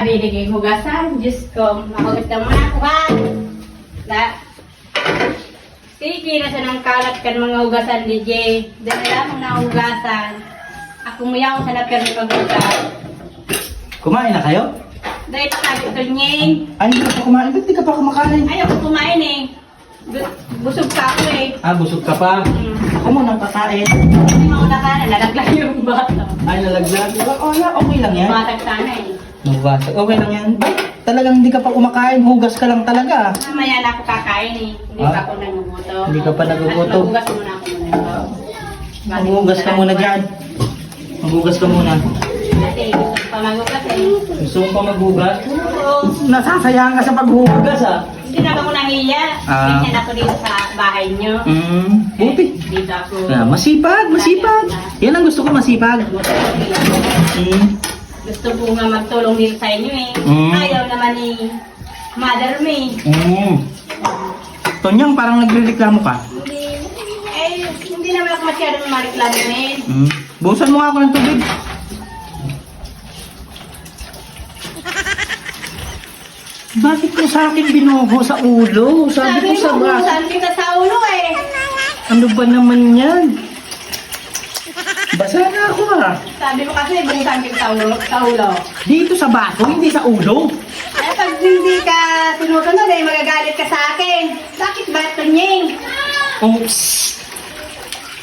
Binigay hugasan. Diyos ko, makulit na muna ako ha. Sige na siya ng kalat kan mga hugasan, DJ. Dahil lamang na hugasan. Ako muyaw sa napir ni paghugas. Kumain na kayo? Dahil sabi ito nyeng. Ay, hindi ka pa kumain. Ba't di ka pa kumakain? Ayaw ko kumain eh. Busog ka ako eh. Ah, busog ka pa. Ako muna kakain. Hindi mo na nalaglag yung bata. Ay, nalaglag. Oh, yeah, okay lang yan. Matag sana eh. Magbasa. Okay lang yan. Ba't talagang hindi ka pa kumakain? Hugas ka lang talaga. Mamaya na ako kakain eh. Hindi pa ako nagugutom. Hindi ka pa nagugutom. Maghugas muna ako muna. Maghugas ka muna dyan. Maghugas ka muna. Kasi gusto ko pa maghugas eh. Gusto mo pa maghugas? Oo. Nasasayang ka sa paghugas ah. Hindi na ako nahiya. Ah. Ganyan ako dito sa bahay nyo. Buti. Dito ako. Ah, masipag, masipag. Yan ang gusto ko, masipag. Gusto ko nga magtulong dito sa inyo eh. Ayaw naman ni mother me. Tonyang, parang nagre-reklamo ka. Hindi naman ako masyadong mareklamo eh. Busan mo nga ako ng tubig. Bakit mo sa akin binuho sa ulo? Sabi ko sa mo, braso. saan kita sa ulo eh. Ano ba naman yan? Basa na ako ah. Sabi mo kasi, bunisan kita sa ulo. Dito sa baso, hindi sa ulo. Eh, pag hindi ka sinusunod eh, magagalit ka sa akin. Bakit ba ito nying? Oh,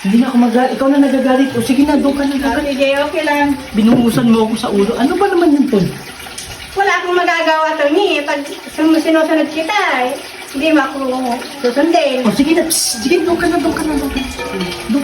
hindi na ako magalit. Ikaw na nagagalit. O sige na, doon ka na nagagalit. Sige, okay lang. Binuhusan mo ako sa ulo. Ano ba naman yun, Ton? Wala akong magagawa to ni. Pag sinusunod kita eh, hindi mo ako susundin. O sige na, sige, doon ka na, doon ka na, doon ka. Doon